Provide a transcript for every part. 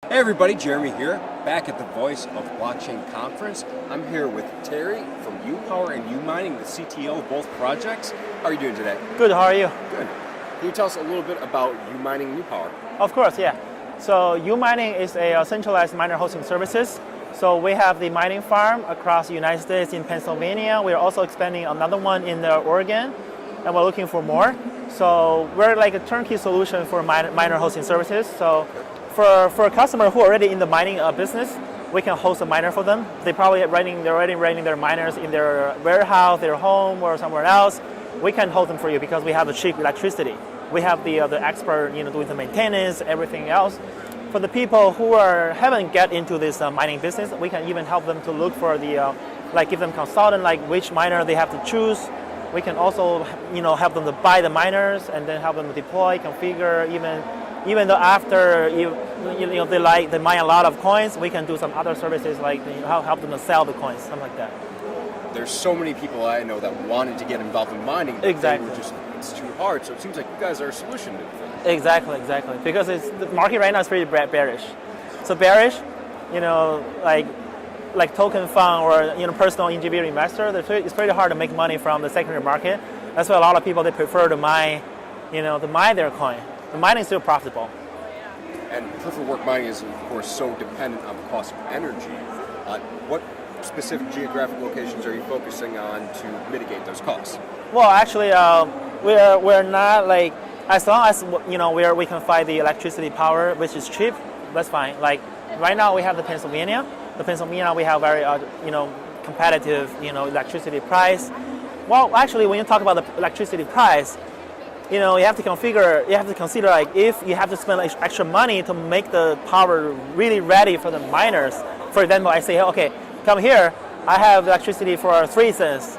Hey everybody, Jeremy here, back at the Voice of Blockchain Conference. I'm here with Terry from UPower and UMining, the CTO of both projects. How are you doing today? Good, how are you? Good. Can you tell us a little bit about UMining and UPower? Of course, yeah. So UMining is a centralized miner hosting services. So we have the mining farm across the United States in Pennsylvania. We're also expanding another one in Oregon, and we're looking for more. So we're like a turnkey solution for miner hosting services. So for a customer who are already in the mining business, we can host a miner for them. They're already running their miners in their warehouse, their home, or somewhere else. We can host them for you because we have the cheap electricity. We have the expert, doing the maintenance, everything else. For the people who haven't get into this mining business, we can even help them to look for the, give them consultant, like which miner they have to choose. We can also, help them to buy the miners and then help them to deploy, configure, even though after they mine a lot of coins, we can do some other services like help them to sell the coins, something like that. There's so many people I know that wanted to get involved in mining, but exactly. It's too hard. So it seems like you guys are a solution to it. Exactly. Because the market right now is pretty bearish. So bearish, like token fund or personal individual investor, it's pretty hard to make money from the secondary market. That's why a lot of people they prefer to mine, their coin. The mining is still profitable. And proof of work mining is, of course, so dependent on the cost of energy. What specific geographic locations are you focusing on to mitigate those costs? Well, actually, we're not like, as long as we can find the electricity power, which is cheap, that's fine. Like right now, we have the Pennsylvania. We have very competitive electricity price. Well, actually, when you talk about the electricity price, you have to consider like if you have to spend extra money to make the power really ready for the miners. For example, I say, okay, come here, I have electricity for 3 cents,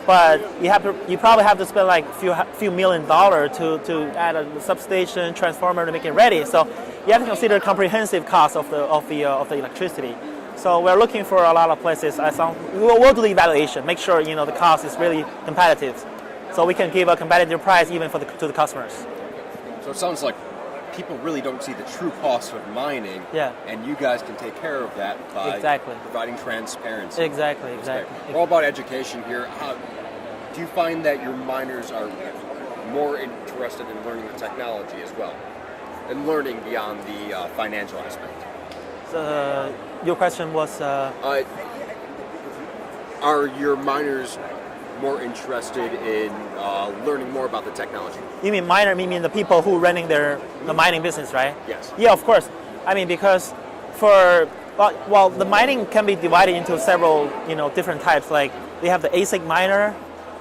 but you probably have to spend like few $1 million to add a substation, transformer to make it ready. So you have to consider comprehensive cost of the electricity. So we're looking for a lot of places. We'll do the evaluation, make sure the cost is really competitive. So we can give a competitive price even to the customers. So it sounds like people really don't see the true cost of mining, and you guys can take care of that by providing transparency. Exactly. We're all about education here. Do you find that your miners are more interested in learning the technology as well, and learning beyond the financial aspect? Your question was? Are your miners more interested in learning more about the technology? You mean miner? You mean the people who running the mining business, right? Yes. Yeah, of course. I mean, because the mining can be divided into several different types. Like they have the ASIC miner,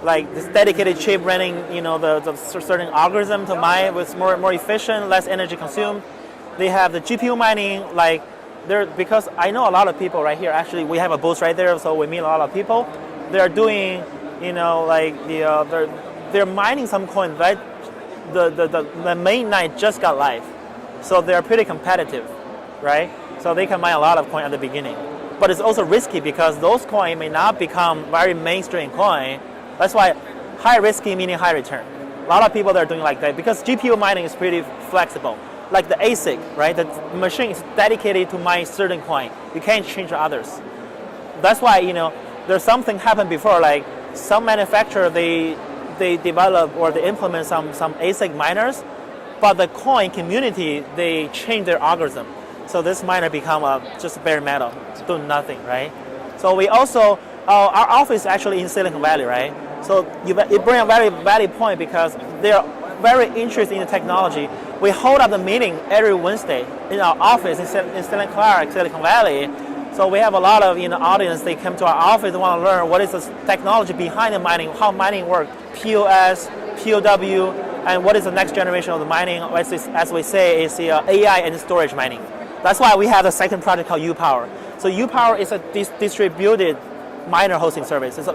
like this dedicated chip running the certain algorithm to mine with more efficient, less energy consumed. They have the GPU mining, because I know a lot of people right here. Actually, we have a booth right there, so we meet a lot of people. They're doing they're mining some coins, right? The main night just got live, so they're pretty competitive, right? So they can mine a lot of coin at the beginning, but it's also risky because those coins may not become very mainstream coin. That's why high risky meaning high return. A lot of people are doing like that because GPU mining is pretty flexible. Like the ASIC, right? The machine is dedicated to mine certain coin. You can't change others. That's why there's something happened before, like some manufacturer they develop or they implement some ASIC miners, but the coin community they change their algorithm. So this miner become just bare metal, doing nothing, right? So we also our office is actually in Silicon Valley, right? So it brings a very valid point because they're very interested in the technology. We hold up the meeting every Wednesday in our office in Silicon Valley. So we have a lot of audience. They come to our office. They want to learn what is the technology behind the mining, how mining works, POS, POW, and what is the next generation of the mining. As we say, is the AI and storage mining. That's why we have a second project called UPower. So UPower is a distributed miner hosting service. So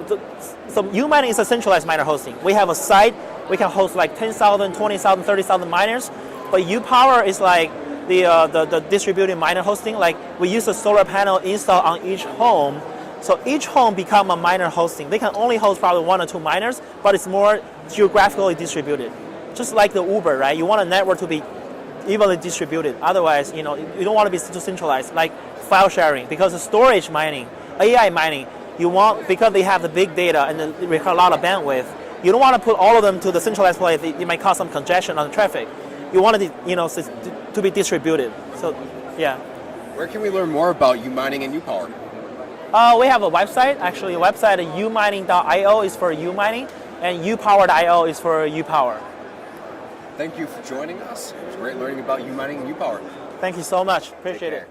UMining is a centralized miner hosting. We have a site. We can host like 10,000, 20,000, 30,000 miners. But UPower is like the distributed miner hosting. Like we use a solar panel installed on each home. So each home become a miner hosting. They can only host probably 1 or 2 miners, but it's more geographically distributed. Just like the Uber, right? You want a network to be evenly distributed. Otherwise, you don't want to be too centralized, like file sharing, because the storage mining, AI mining, because they have the big data and they require a lot of bandwidth, you don't want to put all of them to the centralized place. It might cause some congestion on the traffic. You want it, to be distributed. So, yeah. Where can we learn more about UMining and UPower? We have a website. Actually, a website umining.io is for UMining, and upower.io is for UPower. Thank you for joining us. It was great learning about UMining and UPower. Thank you so much. Appreciate it.